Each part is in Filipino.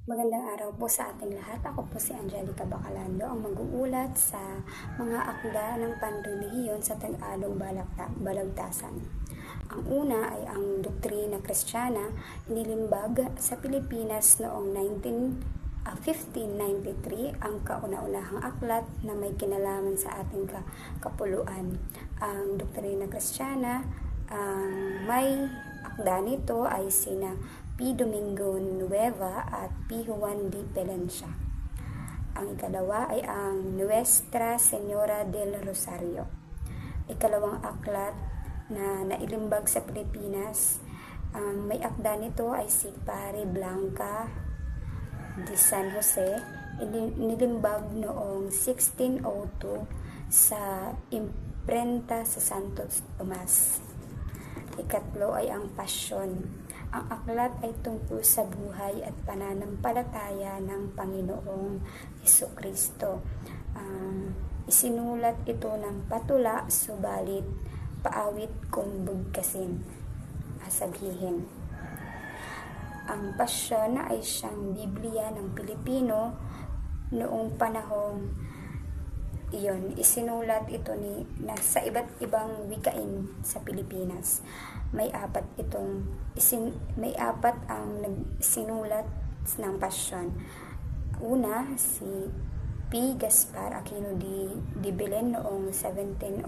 Magandang araw po sa ating lahat. Ako po si Angelica Bacalando, ang mag-uulat sa mga akda ng panrelihiyon sa Tagalog Balagtasan. Ang una ay ang doktrina Kristiyana, inilimbag sa Pilipinas noong 1593, ang kauna-unahang aklat na may kinalaman sa ating kapuluan. Ang doktrina Kristiyana, may akda nito ay sina P. Domingo Nueva at P. Juan de Palencia. Ang ikalawa ay ang Nuestra Señora del Rosario. Ikalawang aklat na nailimbag sa Pilipinas, may akda nito ay si Pare Blanca de San Jose, inilimbag noong 1602 sa imprenta sa Santo Tomas. Ikatlo ay ang Pasyon. Ang aklat ay tungkol sa buhay at pananampalataya ng Panginoong Hesukristo. Isinulat ito ng patula, subalit paawit kung bugkasin, sabihin. Ang Pasyon ay siyang Biblia ng Pilipino noong panahong iyon. Isinulat ito sa iba't ibang wikain sa Pilipinas. May apat ang sinulat ng Pasyon. Una, si P. Gaspar Aquino de Belen noong 1704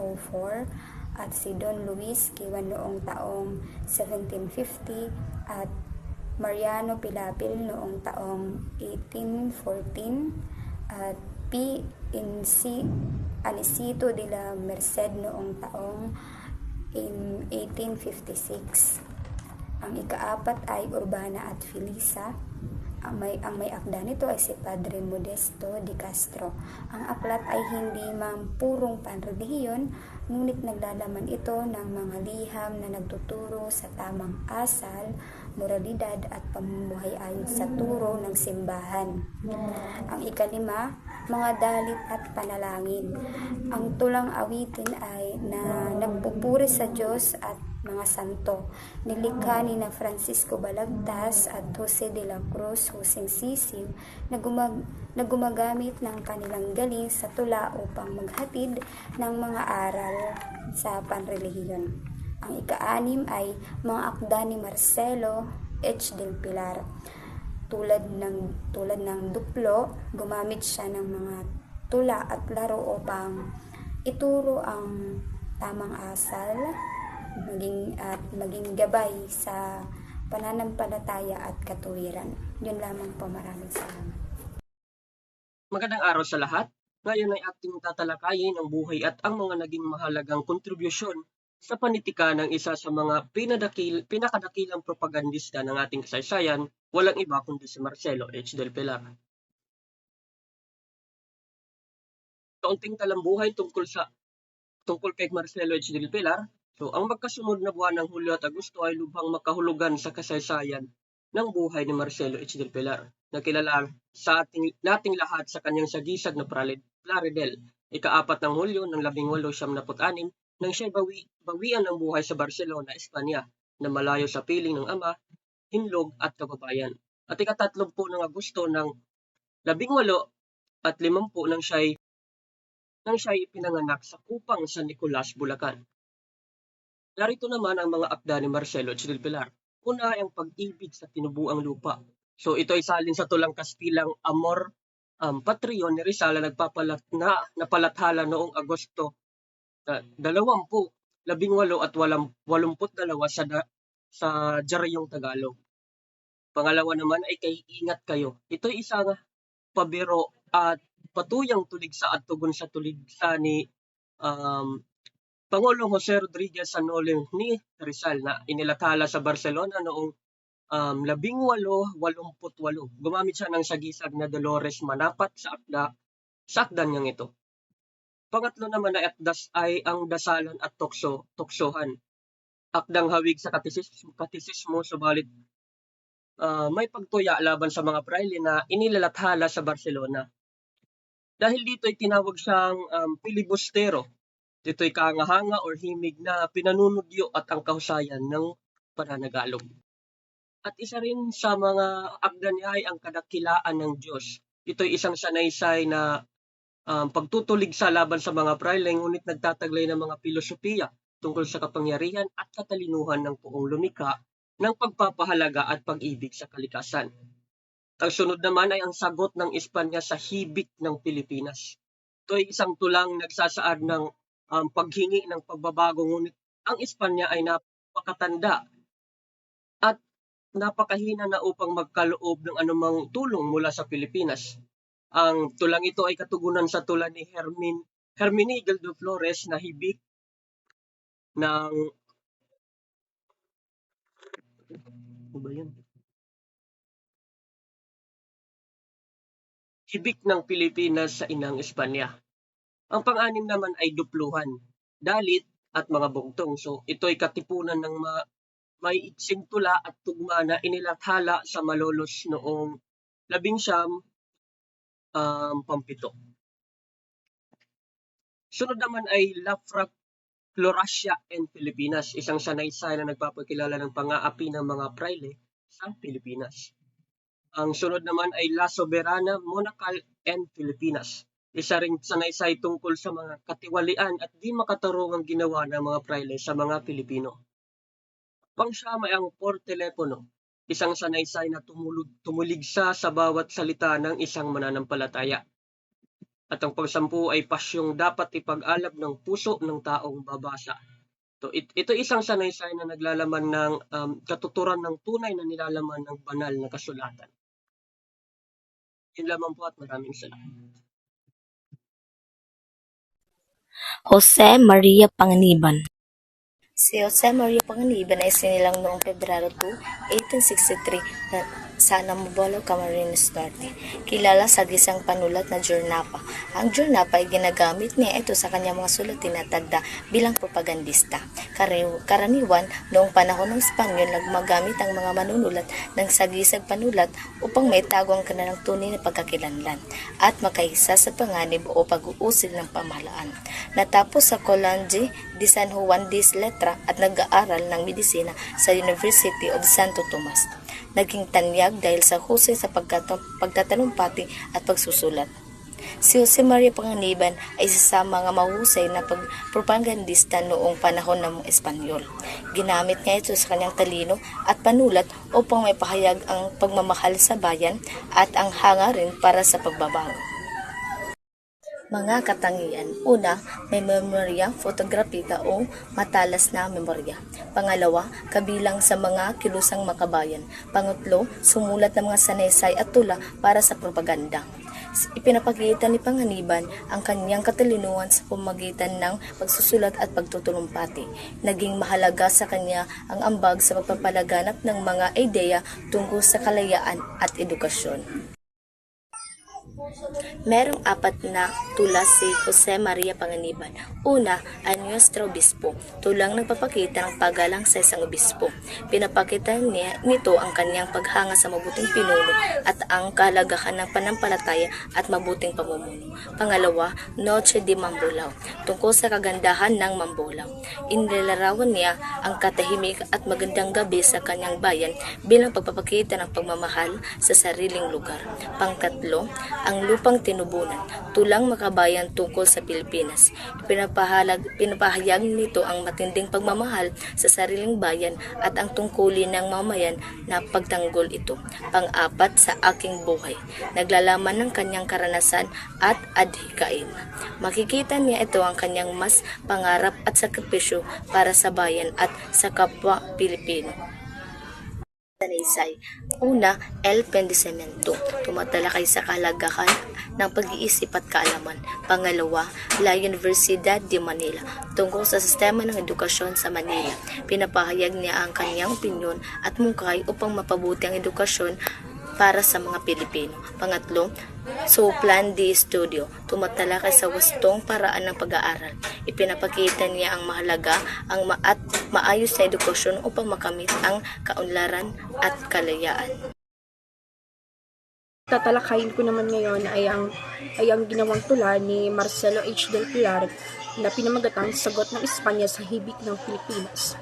at si Don Luis Kiwan noong taong 1750 at Mariano Pilapil noong taong 1814 at P. Anicito de la Merced noong taong 1856. Ang ikaapat ay Urbana at Felisa. Ang may akda nito ay si Padre Modesto de Castro. Ang aklat ay hindi man purong panrelihiyon, ngunit naglalaman ito ng mga liham na nagtuturo sa tamang asal, moralidad at pamumuhay ayon sa turo ng simbahan. Ang ikalima, mga dalit at panalangin. Ang tulang awitin ay na nagpupuri sa Diyos at mga santo. Nilikha ni na Francisco Balagtas at Jose de la Cruz Huseng Sisiw na gumagamit ng kanilang galing sa tula upang maghatid ng mga aral sa panrelihiyon. Ang ika-anim ay mga akda ni Marcelo H. del Pilar. Tulad ng duplo, gumamit siya ng mga tula at laro upang ituro ang tamang asal, maging gabay sa pananampalataya at katuwiran. Yun lamang po, maraming salamat. Magandang araw sa lahat. Ngayon ay ating tatalakayin ang buhay at ang mga naging mahalagang kontribusyon sa panitika ng isa sa mga pinakadakilang propagandista ng ating kasaysayan, walang iba kundi si Marcelo H. del Pilar. Kaunting talambuhay tungkol kay Marcelo H. del Pilar. So, ang magkasunod na buwan ng Hulyo at Agosto ay lubhang makahulugan sa kasaysayan ng buhay ni Marcelo H. del Pilar, na kilala sa nating lahat sa kanyang sagisag na Plaridel, ika-4 ng Hulyo ng 1876, nang siya'y bawian ng buhay sa Barcelona, Espanya, na malayo sa piling ng ama, hinlog at kababayan. At ika-3 ng Agosto ng 1850 nang siya'y ipinanganak sa Kupang San Nicolas, Bulacan. Narito naman ang mga akda ni Marcelo H. del Pilar. Una ay ang pag-ibig sa tinubuang lupa. So ito ay salin sa tulang Kastilang Amor Patrio ni Rizal na napalathala noong Agosto 20, 18 at 82 sa Diaryong Tagalog. Pangalawa naman ay kay Ingat Kayo. Ito ay isang pabiro at patuyang tuligsa at tugon sa tuligsa ni Pangulong Jose Rodriguez Sanole ni Rizal na inilathala sa Barcelona noong 1888. Gumamit siya ng sagisag na Dolores Manapat sa akda niyang ito. Pangatlo naman ay ang dasalan at tuksohan. Akdang hawig sa katisismo, subalit may pagtuya laban sa mga praile na inilalathala sa Barcelona. Dahil dito ay tinawag siyang filibustero. Ito'y kangahanga or himig na pinanunugyo at ang kahusayan ng pananagalog. At isa rin sa mga akda niya ay ang kadakilaan ng Diyos. Ito'y isang sanaysay na pagtutulig sa laban sa mga prayle, ngunit nagtataglay ng mga filosofiya tungkol sa kapangyarihan at katalinuhan ng poong lumikha ng pagpapahalaga at pag-ibig sa kalikasan. Ang sunod naman ay ang sagot ng Espanya sa hibik ng Pilipinas. Ito ay isang tulang nagsasaad ng paghingi ng pagbabago, ngunit ang Espanya ay napakatanda at napakahina na upang magkaloob ng anumang tulong mula sa Pilipinas. Ang tulang ito ay katugunan sa tula ni Hermenegildo Flores na hibik ng hibik ng Pilipinas sa inang Espanya. Ang pang-anim naman ay dupluhan, dalit at mga bugtong. So ito ay katipunan ng may iksing tula at tugma na inilathala sa Malolos noong 1957. Sunod naman ay La Floracia en Pilipinas, isang sanaysay na nagpapakilala ng pang-aapi ng mga prayle sa Pilipinas. Ang sunod naman ay La Soberana Monacal en Pilipinas, isa ring sanaysay tungkol sa mga katiwalian at di makatarungang ginawa ng mga prayle sa mga Pilipino. Pang-siyam ay ang Por Telepono, isang sanaysay na tumuligsa sa bawat salita ng isang mananampalataya. At ang pang-sampu ay pasyong dapat ipag-alab ng puso ng taong babasa. Ito isang sanaysay na naglalaman ng katuturan ng tunay na nilalaman ng banal na kasulatan. Yun lamang po at maraming salamat. Jose Maria Panganiban. Si Jose Maria Panganiban ay sinilang noong Pebrero 2, 1863 sa Namboolo, Camarines Norte. Kilala sa gisang panulat na Jornapa. Ang Jornapa ay ginagamit niya ito sa kanyang mga sulatin at tagda bilang propagandista. Karaniwan, noong panahon ng Espanyol, nagmagamit ang mga manunulat ng sagisag panulat upang maitago ang kanilang tunay na pagkakilanlan at makaisa sa panganib o pag-uusil ng pamahalaan. Natapos sa Colegio de San Juan de Letra at nag-aaral ng medisina sa University of Santo Tomas. Naging tanyag dahil sa husay sa pagtatalumpati at pagsusulat. Si Jose Maria Panganiban ay isa sa mga mahusay na propagandista noong panahon ng Espanyol. Ginamit niya ito sa kanyang talino at panulat upang maipahayag ang pagmamahal sa bayan at ang hangarin para sa pagbabago. Mga katangian. Una, may memorya fotografika o matalas na memorya. Pangalawa, kabilang sa mga kilusang makabayan. Pangatlo, sumulat ng mga sanaysay at tula para sa propaganda. Ipinapakita ni Panganiban ang kanyang katalinuhan sa pamamagitan ng pagsusulat at pagtutulumpati. Naging mahalaga sa kanya ang ambag sa pagpapalaganap ng mga ideya tungkol sa kalayaan at edukasyon. Merong 4 na tula si Jose Maria Panganiban. Una, ay Nuestro Obispo, tulang nagpapakita ng paggalang sa isang obispo. Pinapakita niya nito ang kanyang paghanga sa mabuting pinuno at ang kahalagahan ng panampalataya at mabuting pamumuno. Pangalawa, Noche de Mambolao, tungkol sa kagandahan ng Mambolao. Inilarawan niya ang katahimik at magandang gabi sa kanyang bayan bilang pagpapakita ng pagmamahal sa sariling lugar. Pangkatlo, ang Lupang Tinubunan, tulang makabayan tungkol sa Pilipinas. Pinapahayag nito ang matinding pagmamahal sa sariling bayan at ang tungkulin ng mamayan na pagtanggol ito. Pang-apat, Sa Aking Buhay, naglalaman ng kanyang karanasan at adhikain. Makikita niya ito ang kanyang mas pangarap at sakripisyo para sa bayan at sa kapwa Pilipino. Sanaysay. Una, El Pendicimento, tumatalakay sa kahalagahan ng pag-iisip at kaalaman. Pangalawa, La Universidad de Manila, tungkol sa sistema ng edukasyon sa Manila. Pinapahayag niya ang kanyang opinyon at mungkay upang mapabuti ang edukasyon para sa mga Pilipino. Pangatlo, Su Plan de Estudio, tumatalakay sa wastong paraan ng pag-aaral. Ipinapakita niya ang mahalaga at maayos na edukasyon upang makamit ang kaunlaran at kalayaan. Tatalakayin ko naman ngayon ay ang ginawang tula ni Marcelo H. del Pilar na pinamagatang Sagot ng Espanya sa Hibik ng Pilipinas.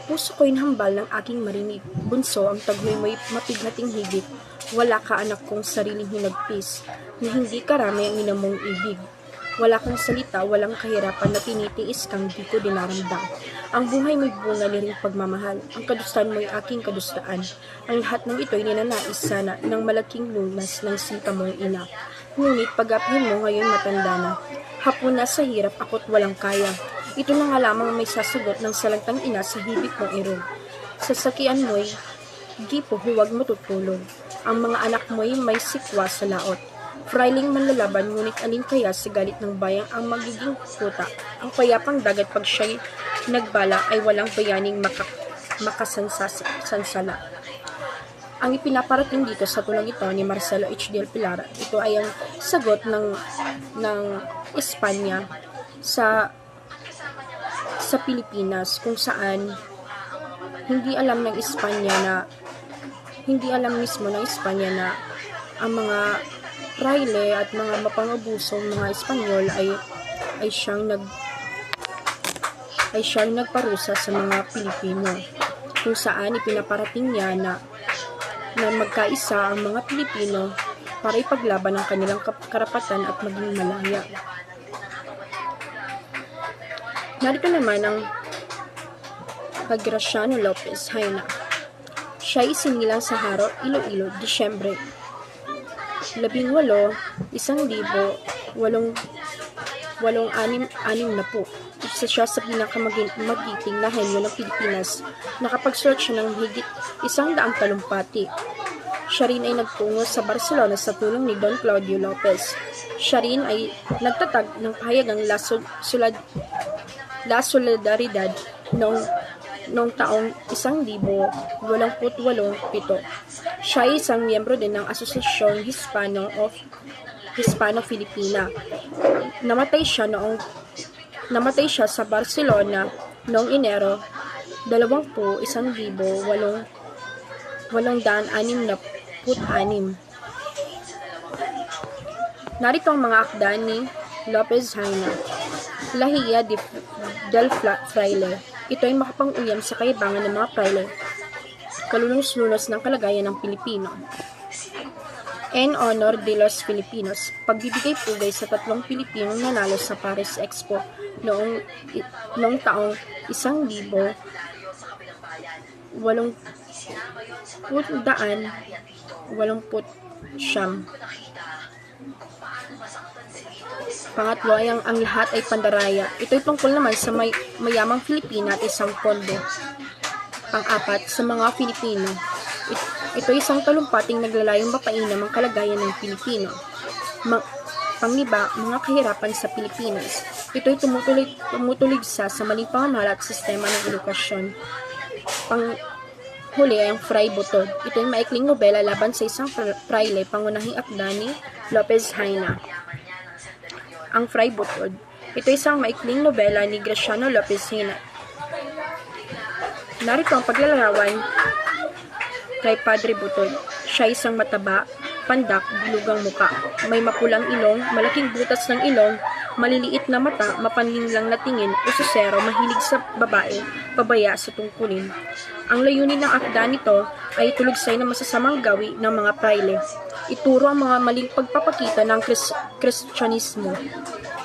Puso ko'y hambal ng aking marinig. Bunso, ang taghoy mo'y mapignating higit. Wala ka anak kong sariling hinagpis, na hindi karami ang inamong ibig. Wala kang salita, walang kahirapan na tinitiis kang di ko dinaramdam. Ang buhay mo'y bunga ni ring pagmamahal. Ang kadustahan mo'y aking kadustaan. Ang lahat ng ito'y ninanais sana ng malaking lunas ng sinta mong ina. Ngunit pag-apihin mo ngayon matanda na. Hapon na sa hirap ako't walang kaya. Ito na nga lamang may sasagot ng salantang ina sa hibik mong irog. Sasakian mo'y gipo huwag mo tutulog. Ang mga anak mo'y may sikwa sa laot. Frailing manlalaban, ngunit alin kaya sa galit ng bayang ang magiging puta. Ang payapang dagat pag siya'y nagbala ay walang bayaning makasansala. Ang ipinaparating dito sa tulang ito ni Marcelo H. Del Pilar, ito ay ang sagot ng Espanya sa Pilipinas, kung saan hindi alam mismo ng Espanya na ang mga praile at mga mapangabusong mga Espanyol ay siyang nagparusa sa mga Pilipino, kung saan ipinaparating niya na magkaisa ang mga Pilipino para ipaglaban ang kanilang karapatan at maging malaya. Narito naman ang kay Graciano Lopez Haina. Siya ay isinilang sa Haro, Iloilo, Disyembre 18, 1886. Isa siya sa pinakamagiting na henyo ng Pilipinas. Nakapagsulat siya ng higit 100 talumpati. Siya rin ay nagtungo sa Barcelona sa tulong ni Don Claudio Lopez. Siya rin ay nagtatag ng pahayagang La Solidaridad noong taong 1887. Siya ay isang miyembro din ng Asosyasyon Hispano-Filipina. Namatay siya sa Barcelona noong Enero 20, 1866. Narito ang mga akda ni Lopez Haina. Lahia del Fraile. Ito ay makapang-uyam sa kayabangan ng mga praile, kalulus-lunos ng kalagayan ng Pilipino. En honor de los Filipinos, pagbibigay-pugay sa 3 Pilipinong nanalo sa Paris Expo noong taong 1880. Pangatlo ay ang lahat ay pandaraya. Ito'y tungkol naman sa mayamang Filipina at isang pondo. Pang-apat, sa mga Filipino. Ito ay isang talumpating naglalayong mapainam ang kalagayan ng Pilipino. Pangiba, mga kahirapan sa Pilipinas. Ito'y tumutuligsa sa maling pamamahala at sistema ng edukasyon. Panghuli ay ang Fray Butod. Ito'y maikling nobela laban sa isang praile, pangunahing akda ni Lopez Haina. Ang Fray Butod. Ito isang maikling nobela ni Graciano Lopez Haina. Narito ang paglalarawan kay Padre Butod. Siya isang mataba, pandak, bilugang muka. May mapulang ilong, malaking butas ng ilong, maliliit na mata, mapanlinlang na tingin, usosero, mahilig sa babae, pabaya sa tungkulin. Ang layunin ng akda nito ay tulugsay ng masasamang gawi ng mga praile. Ituro ang mga maling pagpapakita ng Kristyanismo.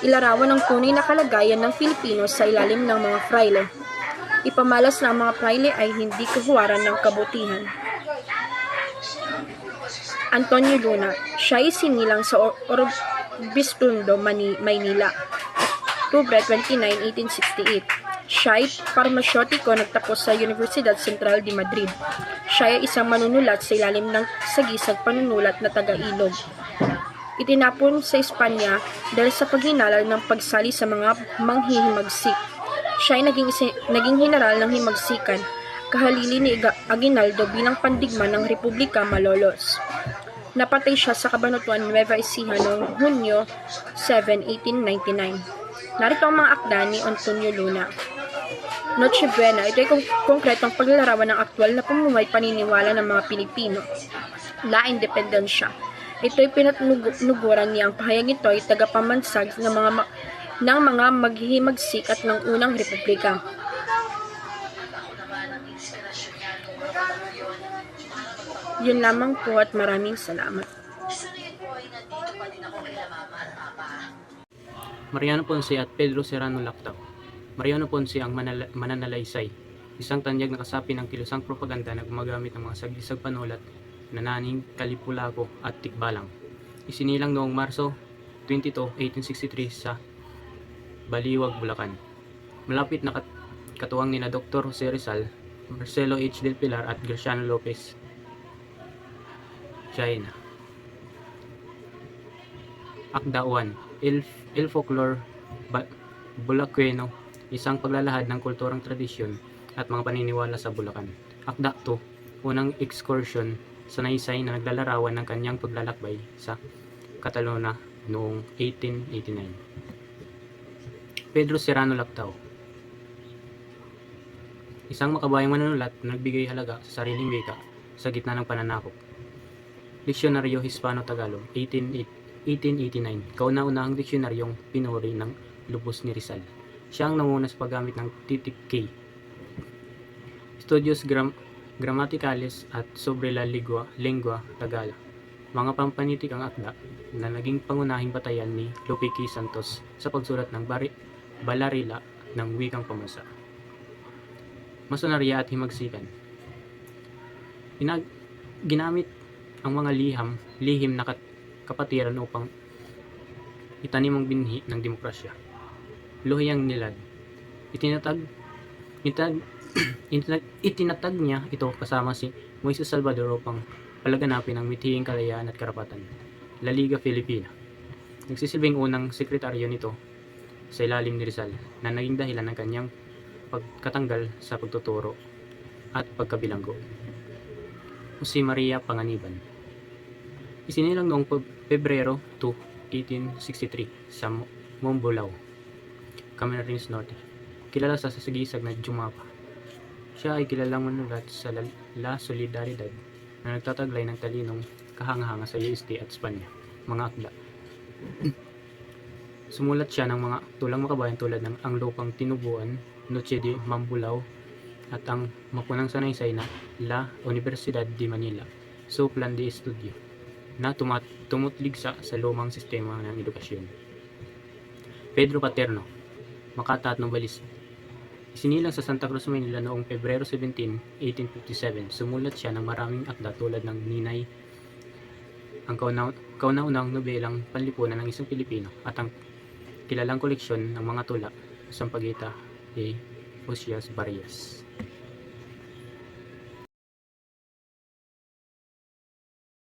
Ilarawan ang tunay na kalagayan ng Filipino sa ilalim ng mga praile. Ipamalas na ang mga praile ay hindi kahuwaran ng kabutihan. Antonio Luna, siya ay sinilang sa Orbistundo, Maynila, Oktubre 29, 1868. Siya ay parmasyotiko, nagtapos sa Universidad Central de Madrid. Siya ay isang manunulat sa ilalim ng sagisag panunulat na taga-Ilog. Itinapon sa Espanya dahil sa paghinala ng pagsali sa mga manghihimagsik. Siya ay naging general ng himagsikan, kahalili ni Aguinaldo bilang pandigma ng Republika Malolos. Napatay siya sa Cabanatuan, Nueva Ecija noong Hunyo 7, 1899. Narito ang mga akda ni Antonio Luna. Noche Buena, ito ay konkretong paglalarawan ng aktwal na pamumuhay paniniwala ng mga Pilipino. La Independencia. Ito ay pinatnuguran niya ang pahayag ito ay tagapamansag ng mga maghihimagsik at ng unang republika. Yun lamang po at maraming salamat. Mariano Ponce at Pedro Serrano Lactao. Mariano Ponce ang mananalaysay, isang tanyag na kasapi ng kilusang propaganda na gumagamit ng mga saglisag panulat, nananing, kalipulago at tikbalang. Isinilang noong Marso 22, 1863 sa Baliwag, Bulacan. Malapit na katuwang nina Dr. Jose Rizal, Marcelo H. del Pilar at Graciano Lopez. China. Akda 1. Il Folklore Bulaqueno, isang paglalahad ng kulturang tradisyon at mga paniniwala sa Bulacan. Akda 2. Unang excursion sa naysay na naglalarawan ng kanyang paglalakbay sa Catalona noong 1889. Pedro Serrano Lactao, isang makabayang manunulat na nagbigay halaga sa sariling wika sa gitna ng pananakop. Diksyonaryo Hispano-Tagalog, 1889, kauna-unahang diksyonaryong pinuri ng lubos ni Rizal. Siya ang nanguna sa paggamit ng titik K. Studios Grammaticales at sobre la lingua Tagala, mga pampanitikang akda na naging pangunahing batayan ni Lupiqui Santos sa pagsulat ng Balarila ng wikang Pamusa. Masonarya at himagsikan. Ginamit ang mga lihim na kapatiran upang itanim ang binhi ng demokrasya. Lohiyang nilad. Itinatag niya ito kasama si Moises Salvador upang palaganapin ang mithihing kalayaan at karapatan. La Liga Filipina. Nagsisilbing unang sekretaryo nito sa ilalim ni Rizal na naging dahilan ng kanyang pagkatanggal sa pagtuturo at pagkabilanggo. Jose Maria Panganiban. Isinilang noong Pebrero 2, 1863 sa Mombolao, Camarines Norte. Kilala sa sasagisag na Jumapa. Siya ay kilalang manulat sa La Solidaridad na nagtataglay ng talinong kahanga-hanga sa UST at Espanya, mga akda. Sumulat siya ng mga tulang makabayan tulad ng Ang Lupang Tinubuan, Noche de Mambolao, at ang mapunang sanaysay na La Universidad de Manila, So Plan de Estudio, na tumutligsa sa lumang sistema ng edukasyon. Pedro Paterno, Makata at Novalismo. Isinilang sa Santa Cruz, Manila noong Pebrero 17, 1857. Sumulat siya ng maraming akda tulad ng Ninay, ang kauna-unang nobelang panlipunan ng isang Pilipino, at ang kilalang koleksyon ng mga tula, Sampaguita de Osias Barrias.